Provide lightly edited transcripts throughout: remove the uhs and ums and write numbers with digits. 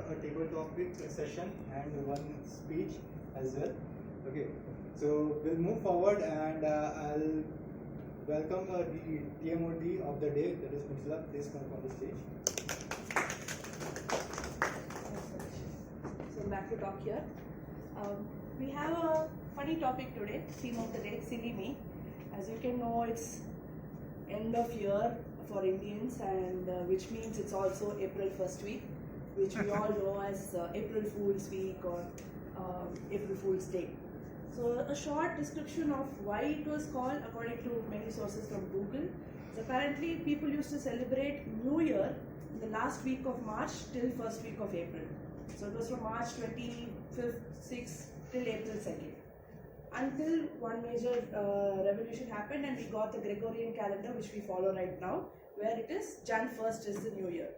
a table topic session and one speech as well. Okay, so we'll move forward and I'll welcome the TMOD of the day, that is Mithila. Please come on the stage. So I'm back to talk here. We have a funny topic today, theme of the day, Silly Me. As you can know, it's end of year for Indians, and which means it's also April 1st week, which we all know as April Fool's Week or April Fool's Day. So a short description of why it was called, according to many sources from Google, is apparently people used to celebrate New Year in the last week of March till first week of April. So it was from March 25th, 6th till April 2nd. Until one major revolution happened and we got the Gregorian calendar, which we follow right now, where it is Jan 1st is the New Year.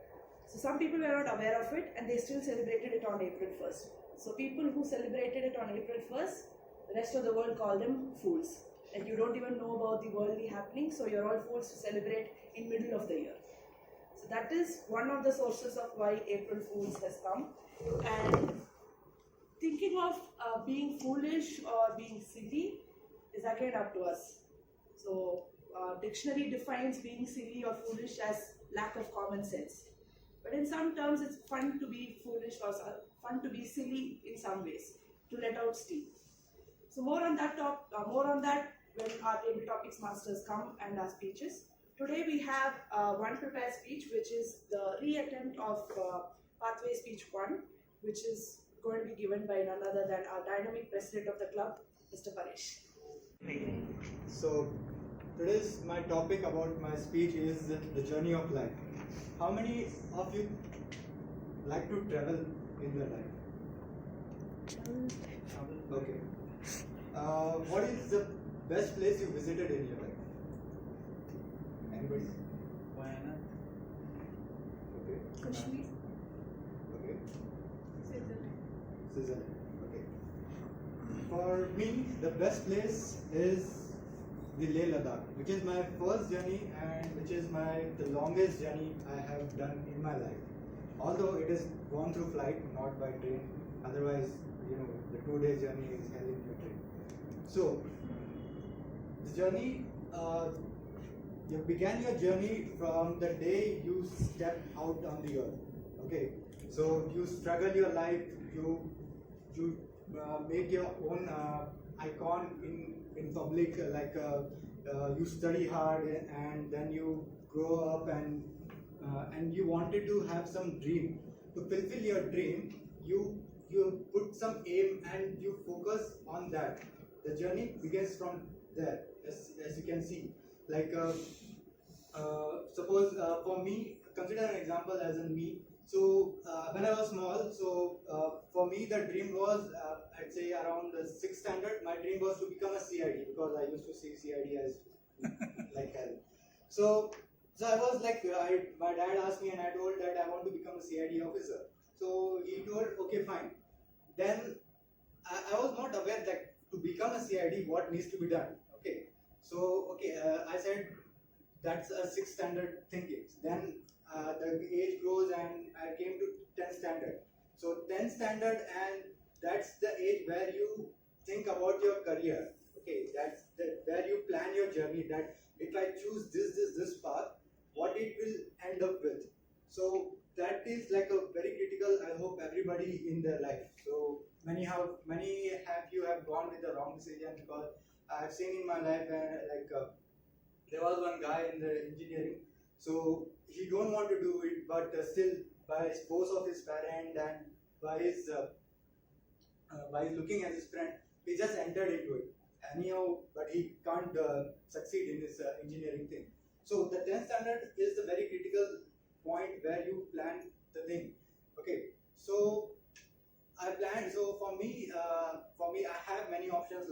So some people were not aware of it and they still celebrated it on April 1st. So people who celebrated it on April 1st, the rest of the world call them fools. And you don't even know about the worldly happening, so you're all fools to celebrate in middle of the year. So that is one of the sources of why April Fools has come. And thinking of being foolish or being silly is again up to us. So dictionary defines being silly or foolish as lack of common sense. But in some terms, it's fun to be foolish or fun to be silly in some ways, to let out steam. So more on that when our table topics masters come and our speeches. Today we have one prepared speech, which is the re-attempt of Pathway Speech 1, which is going to be given by none other than our dynamic president of the club, Mr. Paresh. So today's my topic about my speech is the journey of life. How many of you like to travel in your life? Okay. What is the best place you visited in your life? Anybody? Wayanad. Okay. Kashmir. Okay. Switzerland. Switzerland. Okay. For me, the best place is the Leh Ladakh, which is my first journey and which is the longest journey I have done in my life. Although it is gone through flight, not by train. Otherwise, the 2-day journey is hell in your train. So, the journey, you began your journey from the day you stepped out on the earth. Okay, so you struggle your life, you make your own icon in public, you study hard and then you grow up and you wanted to have some dream. To fulfill your dream, you put some aim and you focus on that. The journey begins from there, as you can see. Suppose for me, consider an example as in me. So when I was small, for me the dream was, I'd say around the 6th standard, my dream was to become a CID because I used to see CID as like hell. So I was like, my dad asked me and I told that I want to become a CID officer. So he told, okay, fine. Then I was not aware that to become a CID, what needs to be done. Okay. So, I said, that's a 6th standard thinking. Then the age grows and I came to 10th standard. So 10th standard, and that's the age where you think about your career. Okay, that's where you plan your journey, that if I choose this path, what it will end up with. So that is like a very critical, I hope everybody in their life. So many have you have gone with the wrong decision, because I've seen in my life there was one guy in the engineering, so he don't want to do it, but still by his force of his parent and by his looking at his friend, he just entered into it. Anyhow, but he can't succeed in his engineering thing. So the 10th standard is the very critical point where you plan the thing. Okay, so I planned. So for me, I have many options.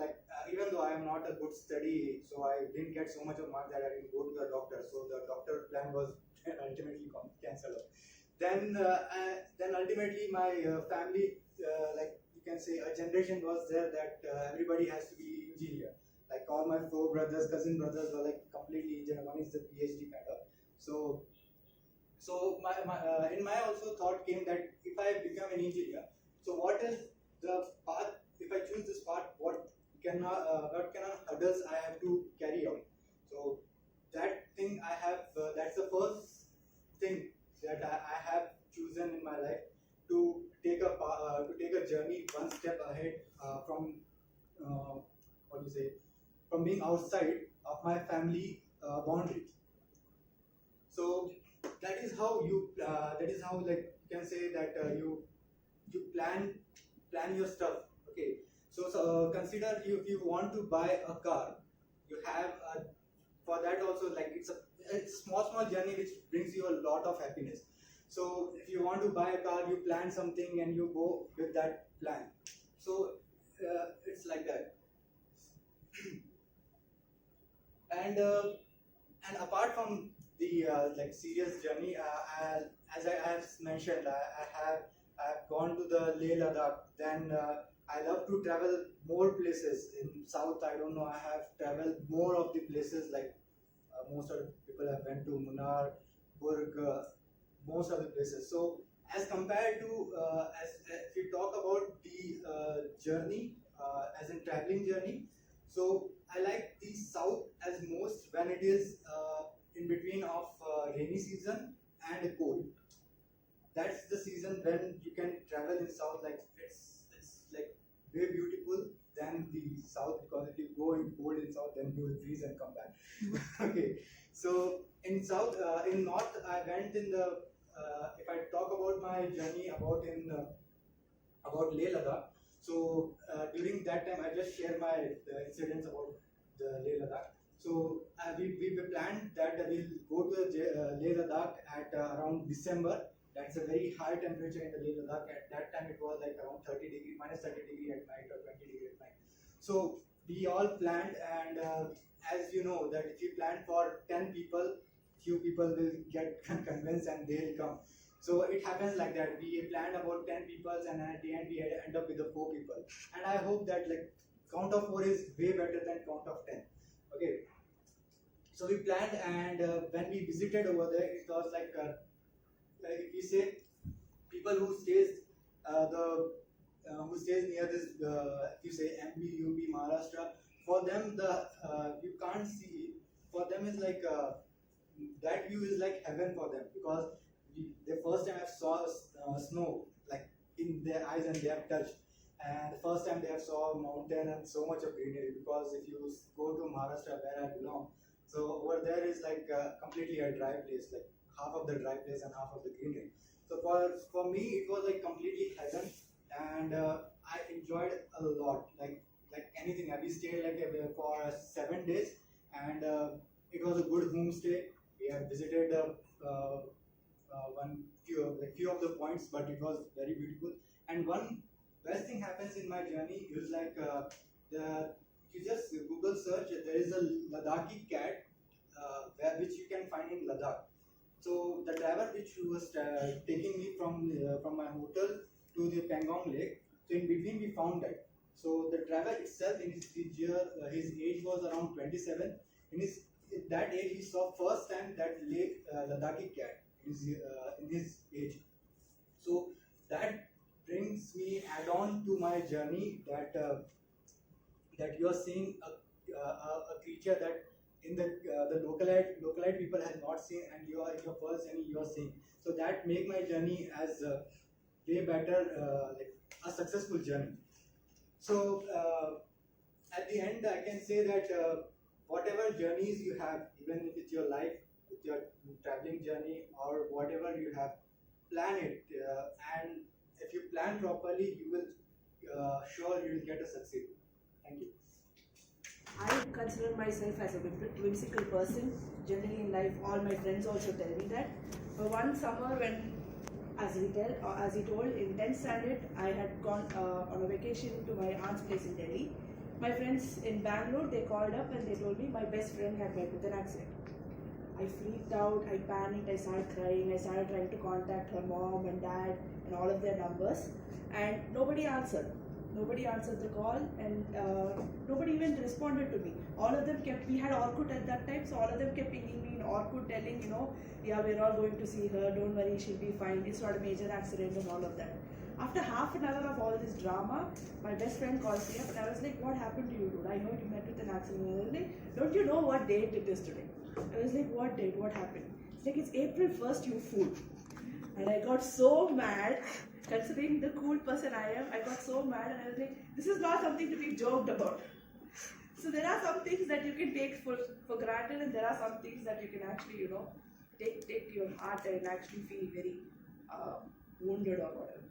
Even though I am not a good study, so I didn't get so much of mark that I didn't go to the doctor. So the doctor plan was ultimately cancelled. Then ultimately my family, you can say, a generation was there that everybody has to be engineer. Like all my 4 brothers, cousin brothers were like completely engineer. One is the PhD kind of. So So in my also thought came that if I become an engineer, so what is the path? If I choose this path, what kind of hurdles I have to carry out? So that thing I have. That's the first thing that I have chosen in my life to take a journey one step ahead from what do you say, from being outside of my family boundaries. So that is how like you can say that you plan your stuff. Okay, so consider if you want to buy a car, you have for that also, like it's a small journey which brings you a lot of happiness. So if you want to buy a car, you plan something and you go with that plan. So it's like that. And apart from the like serious journey, as I have mentioned, I have gone to the Leh Ladakh. Then I love to travel more places in South. I don't know. I have traveled more of the places, like most of the people have went to Munnar, Burg, most of the places. So as compared to as if you talk about the journey as in traveling journey, so I like the South as most when it is in between of rainy season and cold. That's the season when you can travel in South. Like it's like way beautiful than the South, because if you go in cold in South, then you will freeze and come back. Okay, so in South, in North, I went in the. If I talk about my journey about Leh Ladakh, so during that time, I just share my incidents about the Leh Ladakh. So we planned that we'll go to Leh Ladakh at around December. That's a very high temperature in the Leh Ladakh. At that time, it was like around 30 degree, minus 30 degree at night or 20 degree at night. So we all planned, and as you know, that if you plan for 10 people, few people will get convinced and they'll come. So it happens like that. We planned about 10 people, and at the end we end up with the 4 people. And I hope that like count of 4 is way better than count of 10. Okay. So we planned, and when we visited over there, it was like if we say people who stays who stays near this, if you say MP, UP, Maharashtra, for them the you can't see. For them is like that view is like heaven for them, because the first time I saw snow like in their eyes and they have touched, and the first time they have saw a mountain and so much of greenery. Because if you go to Maharashtra where I belong, so over there is like completely a dry place, like half of the dry place and half of the greenery. So for me it was like completely heaven, and I enjoyed a lot, like anything. We stayed like for 7 days, and it was a good homestay. We have visited few of the points, but it was very beautiful. And one best thing happens in my journey is like you just Google search. There is a Ladakhi cat which you can find in Ladakh. So the driver which was taking me from my hotel to the Pangong Lake. So in between we found that. So the driver itself, in his age was around 27. In that age, he saw first time that lake Ladakhi cat in his age. So that brings me add on to my journey that that you are seeing a creature that in the localite people have not seen, and you are in your first journey you are seeing. So that make my journey as way better, like a successful journey. So at the end, I can say that whatever journeys you have, even if it's your life, with your traveling journey or whatever you have, plan it, and if you plan properly, you will sure you will get a succeed. Thank you. I consider myself as a whimsical person. Generally in life, all my friends also tell me that. But one summer when, as he told, in 10th standard, I had gone on a vacation to my aunt's place in Delhi. My friends in Bangalore, they called up and they told me my best friend had met with an accident. I freaked out, I panicked, I started crying, I started trying to contact her mom and dad and all of their numbers, and nobody answered. Nobody answered the call, and nobody even responded to me. All of them we had Orkut at that time, so all of them kept pinging me in Orkut, telling, yeah, we're all going to see her, don't worry, she'll be fine, it's not a major accident and all of that. After half an hour of all this drama, my best friend calls me up and I was like, what happened to you, dude? I know you met with an accident. I was like, don't you know what date it is today? I was like, what date? What happened? It's like, it's April 1st, you fool. And I got so mad, considering the cool person I am, I got so mad and I was like, this is not something to be joked about. So there are some things that you can take for granted, and there are some things that you can actually, take to your heart and actually feel very wounded or whatever.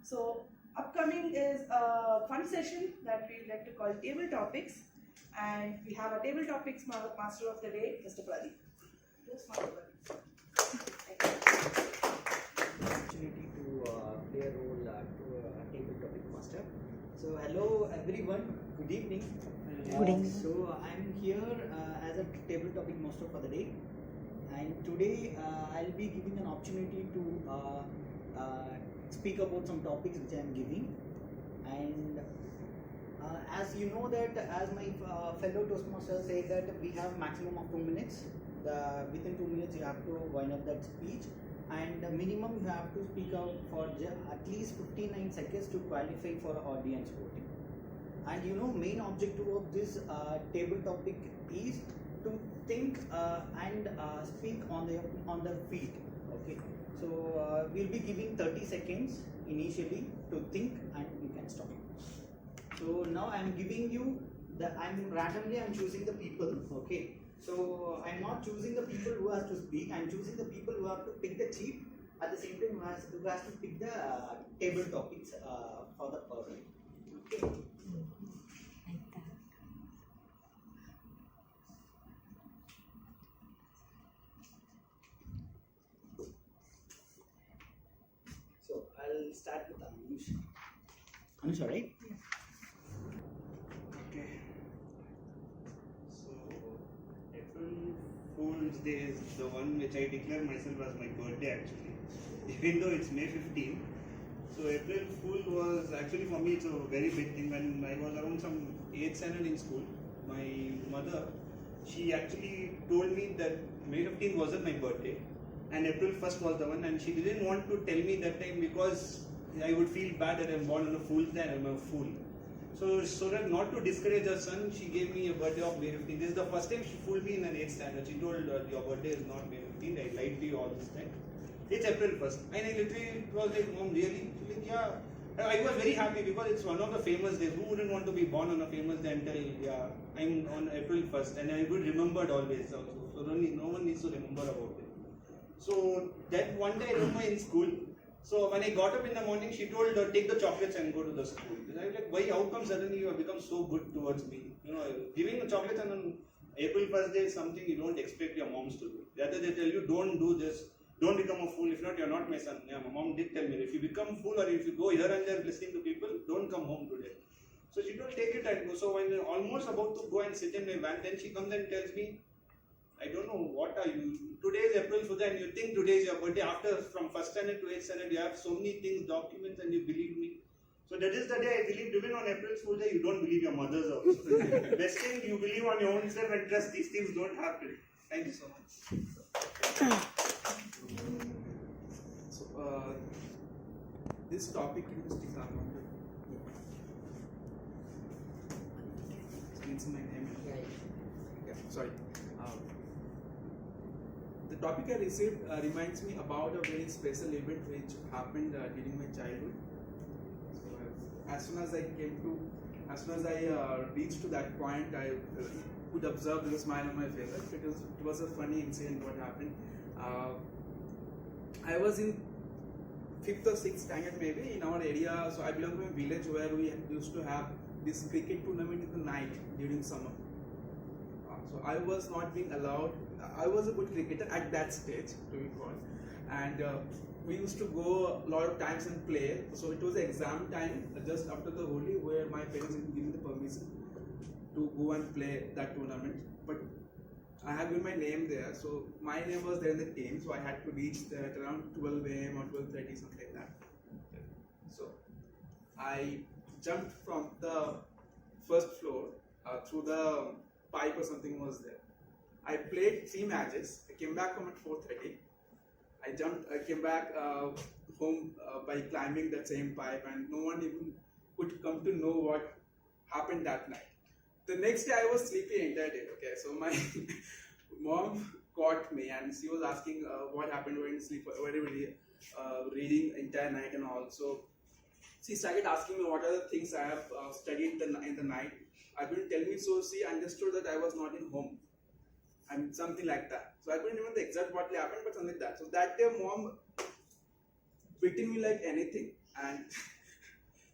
So upcoming is a fun session that we like to call table topics, and we have a table topics master of the day, Mr. Pradeep. Yes, Master Pradeep. Opportunity to play a role to a table topic master. So hello everyone, good evening. Good evening. So I'm here as a table topic master for the day, and today I'll be giving an opportunity to speak about some topics which I am giving. And as you know that, as my fellow Toastmasters say that we have maximum of 2 minutes. Within 2 minutes you have to wind up that speech, and the minimum you have to speak out for at least 59 seconds to qualify for audience voting. And main objective of this table topic is to think and speak on the feet. Okay, so we'll be giving 30 seconds initially to think, and you can stop. So now I'm giving you I'm choosing the people. Okay, so I'm not choosing the people who has to speak. I'm choosing the people who have to pick the chief, at the same time who has to pick the table topics for the person. Okay. So I'll start with Anush. Anush, right? Yes. Okay. So, April Fool's Day is the one which I declare myself as my birthday actually. Even though it's May 15. So, April Fool was actually for me, it's a very big thing. When I was around some 8th standard in school, my mother, she actually told me that May 15th wasn't my birthday and April 1st was the one, and she didn't want to tell me that time because I would feel bad that I'm born on a fool's day and I'm a fool. So that not to discourage her son, she gave me a birthday of May 15th. This is the first time she fooled me in an 8th standard. She told your birthday is not May 15th. I lied to you all this time. It's April 1st. And I literally was like, Mom, really? She's like, yeah. I was very happy because it's one of the famous days. Who wouldn't want to be born on a famous day and tell, yeah, I'm on April 1st. And I would remembered always also. So no one needs to remember about it. So that one day I remember in school. So when I got up in the morning, she told her, take the chocolates and go to the school. And I was like, why, how come suddenly you have become so good towards me? Giving the chocolates on April 1st day is something you don't expect your moms to do. Rather they tell you, don't do this, don't become a fool. If not, you're not my son. Yeah, my mom did tell me, if you become fool or if you go here and there listening to people, don't come home today. So she told, take it and go. So when I'm almost about to go and sit in my van, then she comes and tells me, I don't know, what are you? Today is April Fool's Day and you think today is your birthday. After from 1st standard to 8th standard, you have so many things, documents, and you believe me. So that is the day I believed. Even on April Fool's Day, you don't believe your mothers also. Best thing, you believe on your own self and trust these things don't happen. Thank you so much. So, this topic is it's my name. Yeah, sorry. The topic I received reminds me about a very special event which happened during my childhood. So, as soon as I reached to that point, I could observe the smile on my face because it was a funny incident what happened. I was in 5th or 6th standard maybe in our area. So I belong to a village where we used to have this cricket tournament in the night during summer. So I was not being allowed. I was a good cricketer at that stage, to be called, and we used to go a lot of times and play. So it was exam time just after the Holi, where my parents didn't give me the permission to go and play that tournament. But I had given my name there, so my name was there in the team. So I had to reach there at around 12 AM or 12:30, something like that. So I jumped from the first floor through the pipe or something was there. I played 3 matches. I came back home at 4:30. I came back home by climbing that same pipe, and no one even could come to know what happened that night. The next day I was sleepy the entire day. Okay, so my mom caught me and she was asking what happened when you sleep, were you reading entire night and all. So she started asking me what are the things I have studied in the night. I couldn't tell me, so she understood that I was not in home and something like that. So I couldn't remember the exact what happened, but something like that. So that day mom beating me like anything, and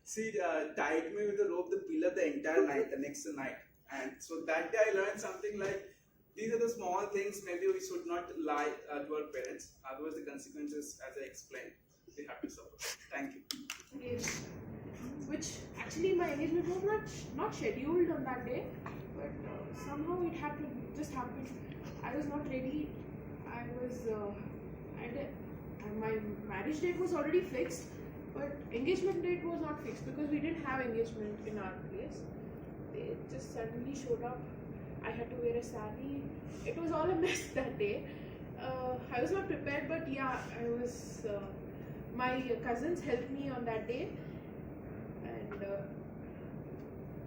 she tied me with a rope the pillar the entire night, the next night. And so that day I learned something like, these are the small things, maybe we should not lie to our parents, otherwise the consequences, as I explained, they have to suffer. Thank you. Yes. Which actually my engagement was not scheduled on that day, but somehow it had to just happen. I was not ready. I was my marriage date was already fixed, but engagement date was not fixed because we didn't have engagement in our place. They just suddenly showed up. I had to wear a sari. It was all a mess that day. I was not prepared, but yeah, I was. My cousins helped me on that day, and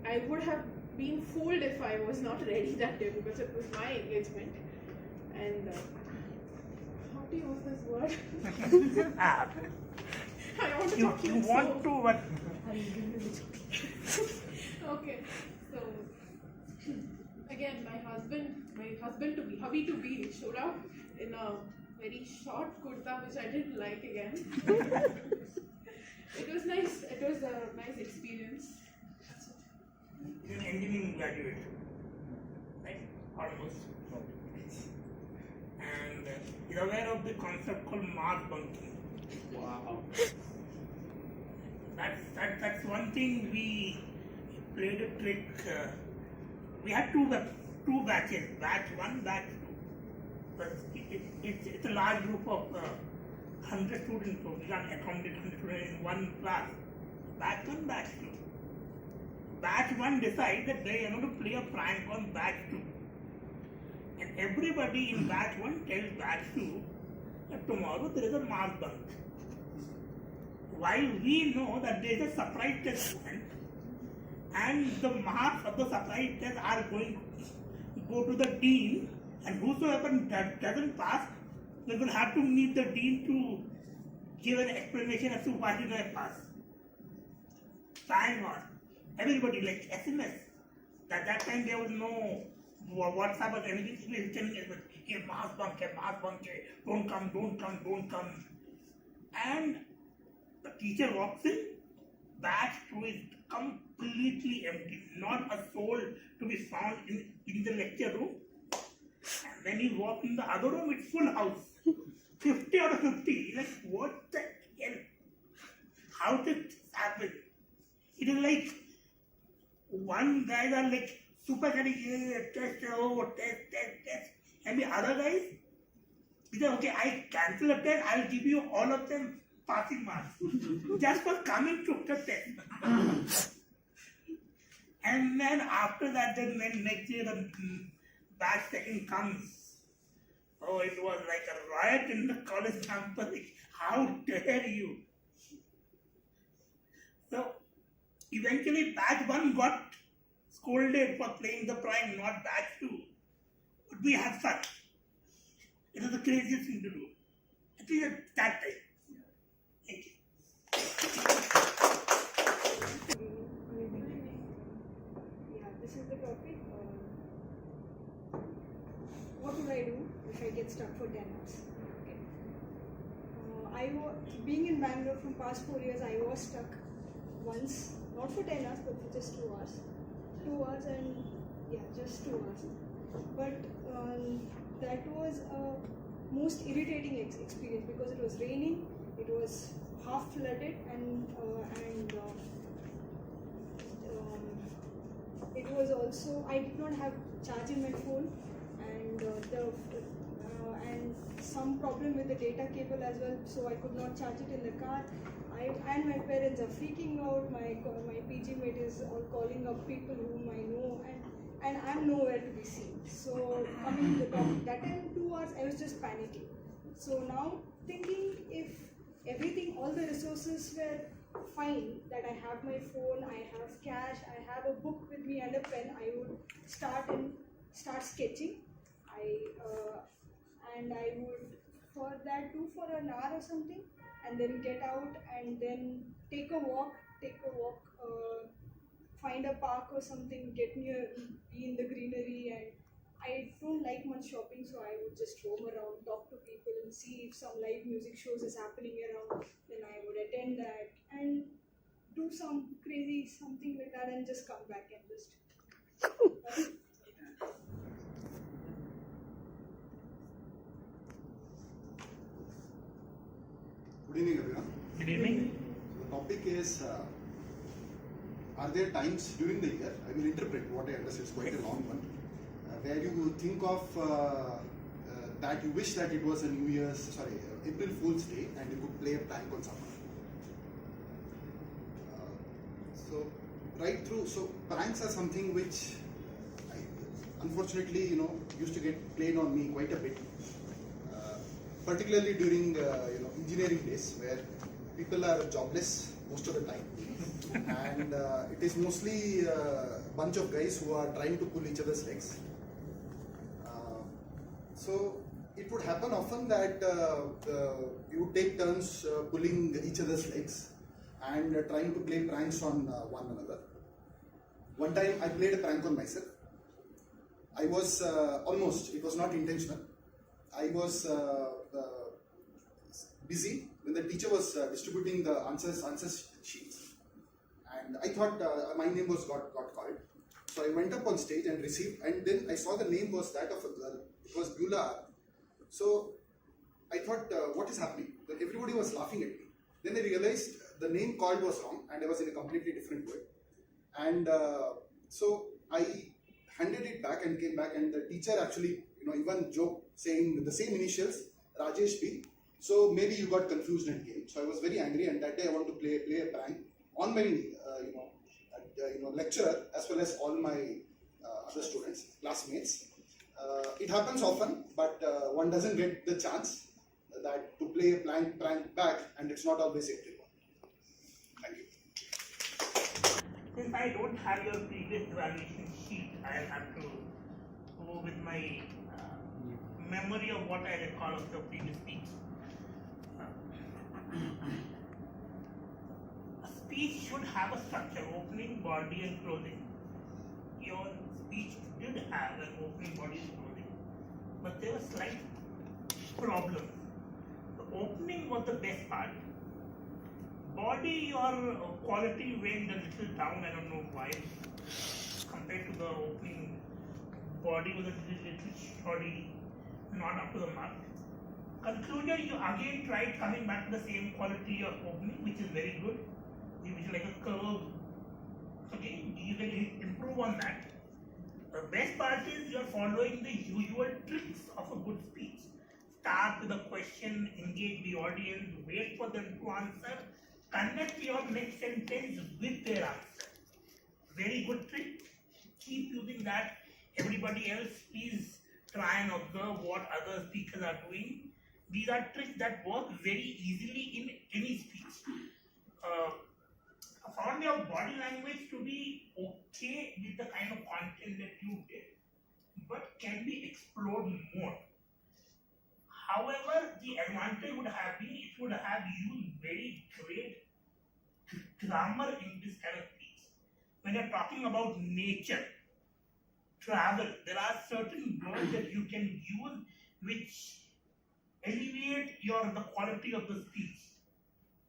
I would have been fooled if I was not ready that day because it was my engagement. And how to use this word? I want to talk to you. You want to what? Okay, so again, my husband to be, hubby to be, showed up in a very short kurta which I didn't like again. It was nice. It was a nice experience. You're an engineering graduate, right? Almost. And you're aware of the concept called mass bunking. Wow. That's one thing we played a trick. We had two batches, batch 1, batch 2. But it's a large group of 100 students, so we can't accommodate 100 students in one class. Batch 1, batch 2. Batch 1 decides that they are going to play a prank on batch 2. And everybody in batch 1 tells batch 2 that tomorrow there is a mass bunk. While we know that there is a surprise test event, and the marks of the surprise test are going to go to the dean, and whosoever doesn't pass, they will have to meet the dean to give an explanation as to why did I pass. Time on. Everybody like SMS. At that time there was no WhatsApp or anything. It was telling everybody, hey, mass bunk, don't come. And the teacher walks in, batch 2 is completely empty, not a soul to be found in the lecture room. And when you walk in the other room, it's full house. 50 out of 50. Like, what the hell? How did this happen? It is like, one guys are like super getting test. And the other guys, he said, okay, I cancel a test, I'll give you all of them passing marks. Just for coming to the test. And then after that, then next year the batch second comes. Oh, it was like a riot in the college campus. How dare you? So eventually batch 1 got scolded for playing the prank, not batch 2. But we had fun. It was the craziest thing to do. At least at that time. Thank you. Yeah, this is the topic. What would I do if I get stuck for 10 hours? Okay. Being in Bangalore from past 4 years, I was stuck once, not for 10 hours, but for just 2 hours. 2 hours and just 2 hours. But that was a most irritating experience because it was raining, it was half flooded, and it was also, I did not have charge in my phone, and and some problem with the data cable as well, so I could not charge it in the car. I and my parents are freaking out. My PG mate is all calling up people whom I know, and I'm nowhere to be seen. So coming to the topic, that time 2 hours I was just panicking. So now thinking, if everything, all the resources were fine, that I have my phone, I have cash, I have a book with me and a pen, I would start sketching. I would for that do for an hour or something, and then get out and then take a walk, find a park or something, be in the greenery. And I don't like much shopping, so I would just roam around, talk to people, and see if some live music shows is happening around. Then I would attend that and do some crazy something like that, and just come back and just. Good evening, everyone. Good evening. So the topic is, are there times during the year, I will interpret what I understand, it's quite a long one, where you think of that you wish that it was a April Fool's Day and you could play a prank on someone. So right through, so pranks are something which unfortunately, used to get played on me quite a bit. Particularly during engineering days, where people are jobless most of the time, and it is mostly a bunch of guys who are trying to pull each other's legs. So it would happen often that you would take turns pulling each other's legs and trying to play pranks on one another. One time I played a prank on myself. I was it was not intentional. I was busy when the teacher was distributing the answers sheets, and I thought my name got called. So I went up on stage and received, and then I saw the name was that of a girl. It was Beulah. So I thought, what is happening? Everybody was laughing at me. Then I realized the name called was wrong, and I was in a completely different word. And so I handed it back and came back, and the teacher actually, even joked saying the same initials, Rajesh B. So maybe you got confused and came. So I was very angry, and that day I want to play a prank on my lecturer as well as all my other students, classmates. It happens often, but one doesn't get the chance that to play a prank back, and it's not always everyone. Thank you. Since I don't have your previous evaluation sheet, I'll have to go with my memory of what I recall of the previous speech. A speech should have a structure, opening, body and closing. Your speech did have an opening, body and closing, but there were slight problems. The opening was the best part. Body, your quality went a little down, I don't know why. Compared to the opening, body was a little shoddy, not up to the mark. Conclusion, you again tried coming back to the same quality of opening, which is very good, which is like a curve. So again, you can improve on that. The best part is you are following the usual tricks of a good speech. Start with a question, engage the audience, wait for them to answer, connect your next sentence with their answer. Very good trick. Keep using that. Everybody else, please try and observe what other speakers are doing. These are tricks that work very easily in any speech. Found your body language to be okay with the kind of content that you did, but can be explored more. However, the advantage would have been it would have used very great grammar in this kind of speech. When you're talking about nature, travel, there are certain words that you can use which elevate the quality of the speech,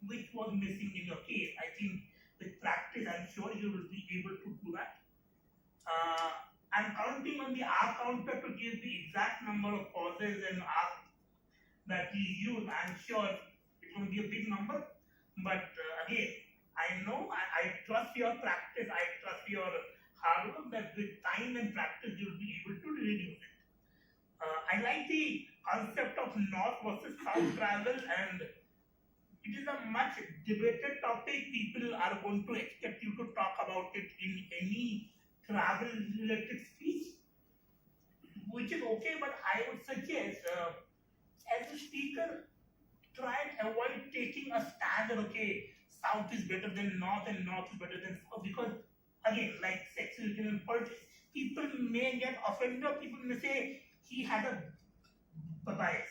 which was missing in your case. I think with practice, I'm sure you will be able to do that. I'm counting on the R counter to give the exact number of pauses and R that you use. I'm sure it will be a big number, but again, I know, I trust your practice, I trust your hard work, that with time and practice you'll be able to reduce it. I like the concept of north versus south travel, and it is a much debated topic. People are going to expect you to talk about it in any travel related speech, which is okay, but I would suggest as a speaker, try and avoid taking a stand that okay, South is better than North and North is better than South, because again, like sexism and politics, people may get offended or people may say he had a bias.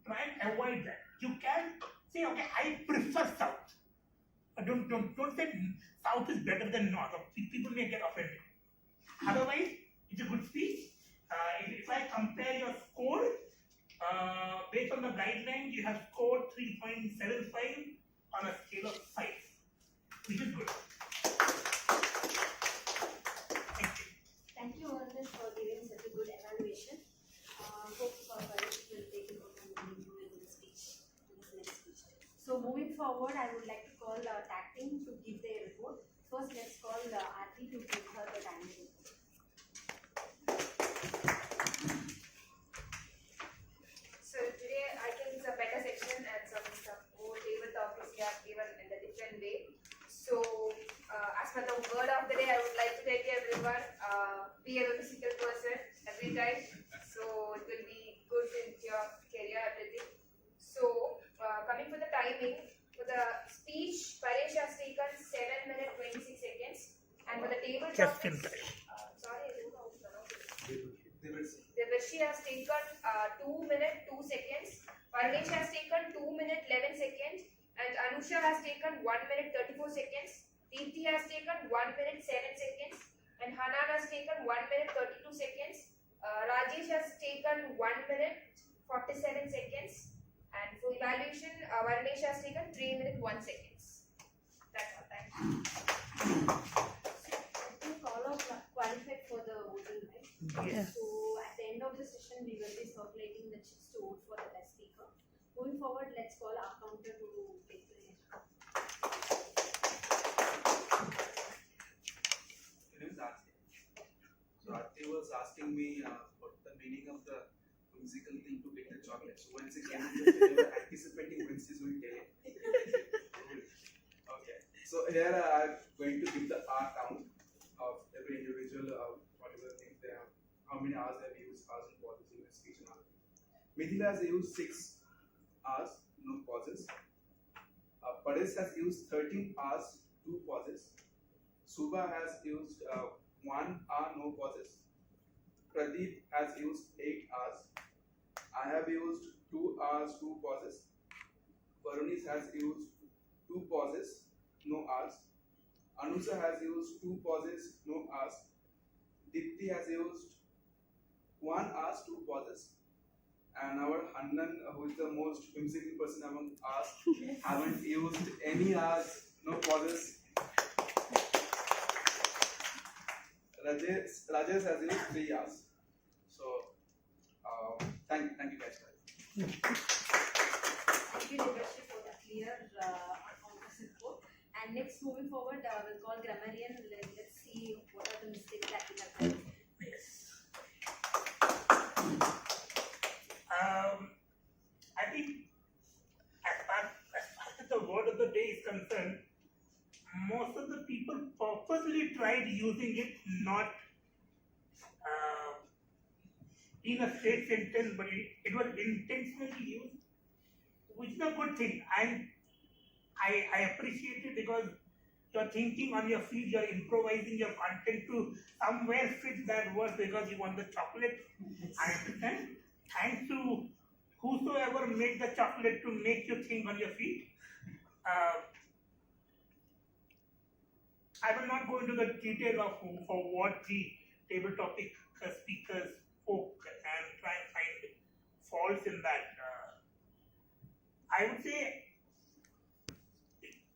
Try and avoid that. You can say, okay, I prefer South. Don't say South is better than North. Or people may get offended. Otherwise, it's a good speech. If I compare your score, based on the guidelines, you have scored 3.75 on a scale of 5, which is good. Thank you. Thank you, Arvind, for giving such a good evaluation. Hope our colleagues will take a look and do in the speech, in this next speech. So moving forward, I would like to call tag team to give their report. First, let's call Aarti to give her the dynamic report. So today I think it's a better section and some more table topics we have given in a different way. So as per the word of the day, I would like to tell you everyone, be a physical person every time. So it will be good in your career, everything. So coming for the timing, for the speech, Paresh has taken 7 minutes 26 seconds, and for the table Just topics, in time. sorry, I don't know how to pronounce it. Devashi. Devashi has taken 2 minutes 2 seconds. Parvesh has taken 2 minutes 11 seconds, and Anusha has taken 1 minute 34 seconds. Deepthi has taken 1 minute 7 seconds, and Hanan has taken 1 minute 32 seconds. Rajesh has taken 1 minute 47 seconds, and for evaluation, Varnesh has taken 3 minutes 1 seconds. That's all. Thank you. I think all of qualified for the voting, right? Yes. So at the end of the session, we will be circulating the chips to vote for the best speaker. Moving forward, let's call our counter to take the lead. My name is Aarti. So Aarti was asking me what the meaning of the whimsical thing to get the chocolate. So once again, they were anticipating when she's going to get it. Okay. So here I'm going to give the hour count of every individual, whatever things they have, how many hours they have used, hours and pauses in the speech and all. Mithila has used 6 hours, no pauses. Paresh has used 13 hours, 2 pauses. Subha has used 1 hour, no pauses. Pradeep has used 8 hours. I have used 2 hours, 2 pauses. Varunis has used 2 pauses, no hours. Anusha has used 2 pauses, no hours. Dipti has used 1 hour, 2 pauses. And our Hannan, who is the most whimsical person among us, haven't used any hours, no pauses. Rajesh has used 3 hours. So, thank you guys. Thank you, Devashi, for the clear on-campus report. And next, moving forward, we'll call grammarian. Let's see what are the mistakes that we have done. Yes. I think as far as the word of the day is concerned, most of the people purposely tried using it not in a straight sentence, but it was intentionally used, which is a good thing. And I appreciate it because you're thinking on your feet, you're improvising your content to somewhere fit that word because you want the chocolate. I understand. Thanks to whosoever made the chocolate to make you think on your feet. I will not go into the detail of what the table topic speakers spoke and try and find faults in that. I would say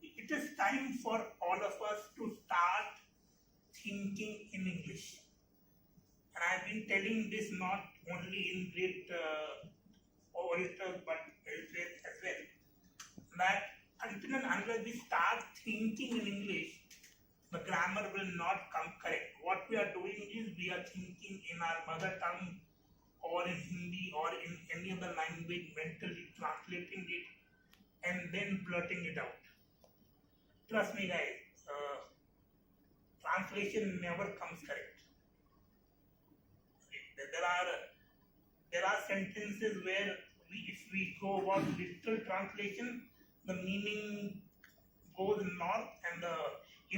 it is time for all of us to start thinking in English. And I've been telling this not only in great orators but elsewhere as well. That until and unless we start thinking in English, the grammar will not come correct. What we are doing is we are thinking in our mother tongue or in Hindi or in any other language, mentally translating it and then blurting it out. Trust me, guys, translation never comes correct. There are sentences where if we go about literal translation, the meaning goes north and the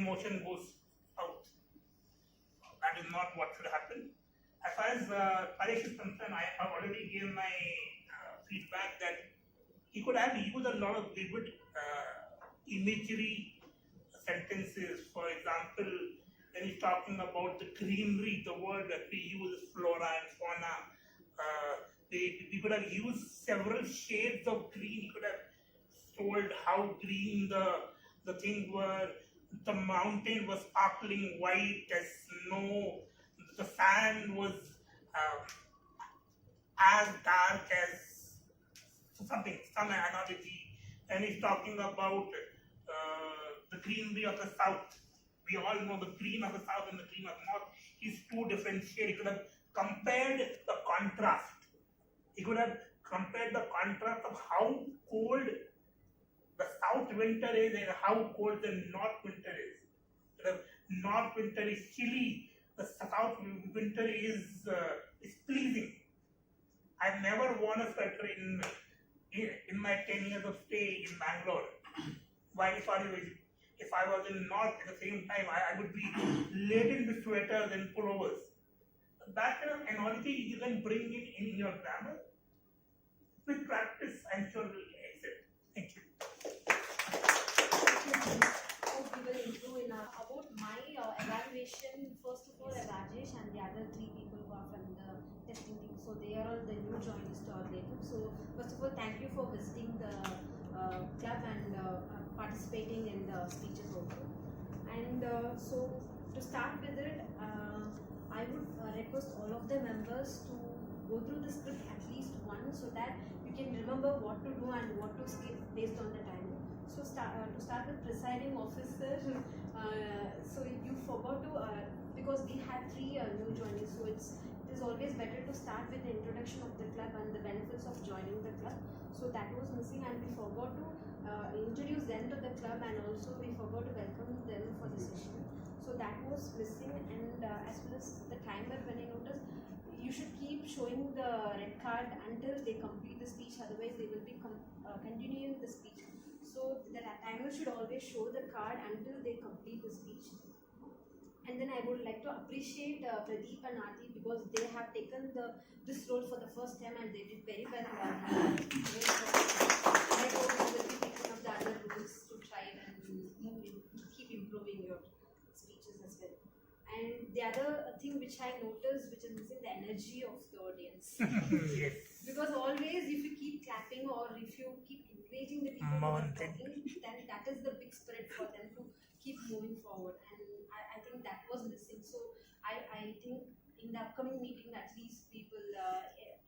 emotion goes south. That is not what should happen. As far as Paresh is concerned, I have already given my feedback that he could have used a lot of vivid imagery sentences. For example, when he's talking about the greenery, the word that we use is flora and fauna. We could have used several shades of green. He could have told how green the thing were. The mountain was sparkling white as snow. The sand was as dark as something, some analogy. And he's talking about the greenery of the south. We all know the green of the south and the green of the north is two different shades. He could have compared the contrast. He could have compared the contrast of how cold the south winter is and how cold the north winter is. The north winter is chilly. The south winter is pleasing. I've never worn a sweater in my 10 years of stay in Bangalore. If I was in north at the same time, I would be laden with sweaters and pullovers. That kind of analogy you can bring in your grammar. With practice, I'm sure we'll excel. Thank you. Hope we will improve in about my evaluation. First of all, Rajesh and the other 3 people who are from the testing team. So they are all the new joiners to our team. So first of all, thank you for visiting the club and participating in the speeches also. And so to start with it, I would request all of the members to go through the script at least once so that you can remember what to do and what to skip based on the time. So to start with presiding officer, so you forgot to, because we had 3 new joinees, so it is always better to start with the introduction of the club and the benefits of joining the club. So that was missing and we forgot to introduce them to the club and also we forgot to welcome them for the session. So that was missing, and as well as the timer, when I noticed, you should keep showing the red card until they complete the speech, otherwise they will be continuing the speech. So the timer should always show the card until they complete the speech. And then I would like to appreciate Pradeep and Aarti because they have taken this role for the first time and they did very well. I hope you will be taking up the other rules to try and keep improving your speeches as well. And the other thing which I noticed, which is missing, the energy of the audience. Yes. Because always, if you keep clapping or if you keep encouraging the people who are talking, then that is the big spirit for them to keep moving forward. And I think that was missing. So I think in the upcoming meeting, at least we will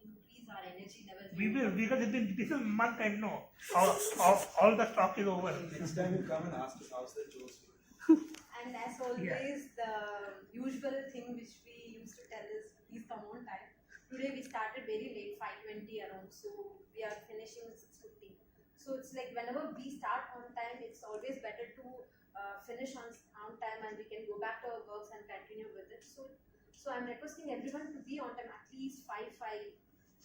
increase our energy levels. We will, because this is month end, no. All the stock is over. Next time you come and ask us how's the Joes. And as always, the usual thing which we used to tell is please come on time. Today we started very late, 5:20 around, so we are finishing at 6:50. So it's like whenever we start on time, it's always better to finish on time and we can go back to our works and continue with it. So I'm requesting everyone to be on time at least 5:05,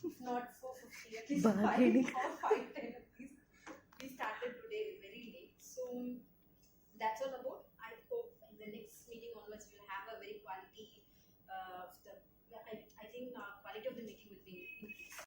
if not 4:50, at least 5 or 5:10 at least. We started today very late. So that's all about. I hope in the next meeting onwards we'll have a very quality I think quality of the meeting will